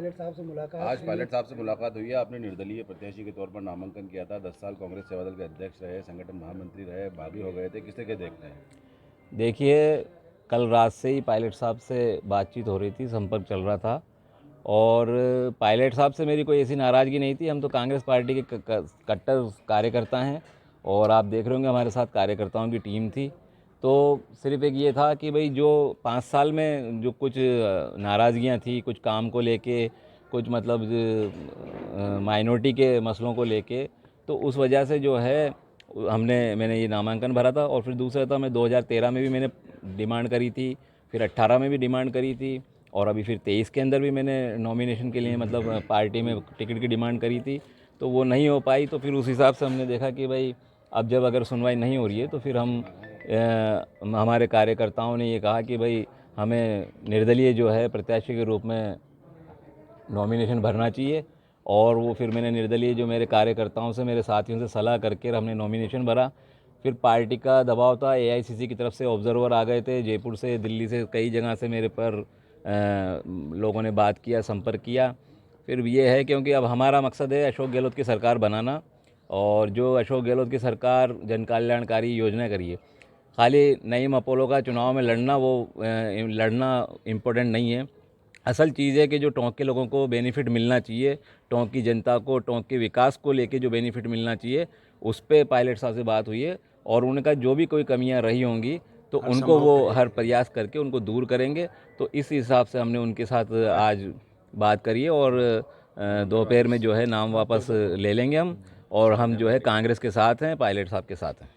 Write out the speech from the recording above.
Pilot साहब से मुलाकात आज हुई पायलट साहब से मुलाकात हुई है। आपने निर्दलीय प्रत्याशी के तौर पर नामांकन किया था। 10 साल कांग्रेस सेवादल के अध्यक्ष रहे, संगठन महामंत्री रहे, बागी हो गए थे। किसे के देखते हैं? देखिए, कल रात से ही पायलट साहब से बातचीत हो रही थी, संपर्क चल रहा था। और पायलट साहब से मेरी कोई ऐसी नाराज़गी नहीं थी। हम तो कांग्रेस पार्टी के कट्टर कार्यकर्ता हैं और आप देख रहे होंगे हमारे साथ कार्यकर्ताओं की टीम थी। तो सिर्फ एक ये था कि भाई जो 5 साल में जो कुछ नाराज़गियाँ थी, कुछ काम को लेके, कुछ मतलब माइनॉरिटी के मसलों को लेके, तो उस वजह से जो है मैंने ये नामांकन भरा था। और फिर दूसरा था, मैं 2013 में भी मैंने डिमांड करी थी, फिर 18 में भी डिमांड करी थी, और अभी फिर 23 के अंदर भी मैंने नॉमिनेशन के लिए मतलब पार्टी में टिकट की डिमांड करी थी। तो वो नहीं हो पाई। तो फिर उस हिसाब से हमने देखा कि भाई अब जब अगर सुनवाई नहीं हो रही है तो फिर हमारे कार्यकर्ताओं ने ये कहा कि भाई हमें निर्दलीय जो है प्रत्याशी के रूप में नॉमिनेशन भरना चाहिए। और वो फिर मैंने निर्दलीय जो मेरे कार्यकर्ताओं से, मेरे साथियों से सलाह करके हमने नॉमिनेशन भरा। फिर पार्टी का दबाव था, एआईसीसी की तरफ से ऑब्जर्वर आ गए थे, जयपुर से, दिल्ली से, कई जगह से मेरे पर लोगों ने बात किया, संपर्क किया। फिर ये है क्योंकि अब हमारा मकसद है अशोक गहलोत की सरकार बनाना, और जो अशोक गहलोत की सरकार जन कल्याणकारी योजना करी है, खाली नईम अपोलो का चुनाव में लड़ना, वो लड़ना इम्पोर्टेंट नहीं है। असल चीज़ है कि जो टोंक के लोगों को बेनिफिट मिलना चाहिए, टोंक की जनता को, टोंक के विकास को लेके जो बेनिफिट मिलना चाहिए, उस पे पायलट साहब से बात हुई है। और उनका जो भी कोई कमियां रही होंगी तो उनको वो हर प्रयास करके उनको दूर करेंगे। तो इस हिसाब से हमने उनके साथ आज बात करी है। और दोपहर में जो है नाम वापस ले लेंगे हम, और हम जो है कांग्रेस के साथ हैं, पायलट साहब के साथ हैं।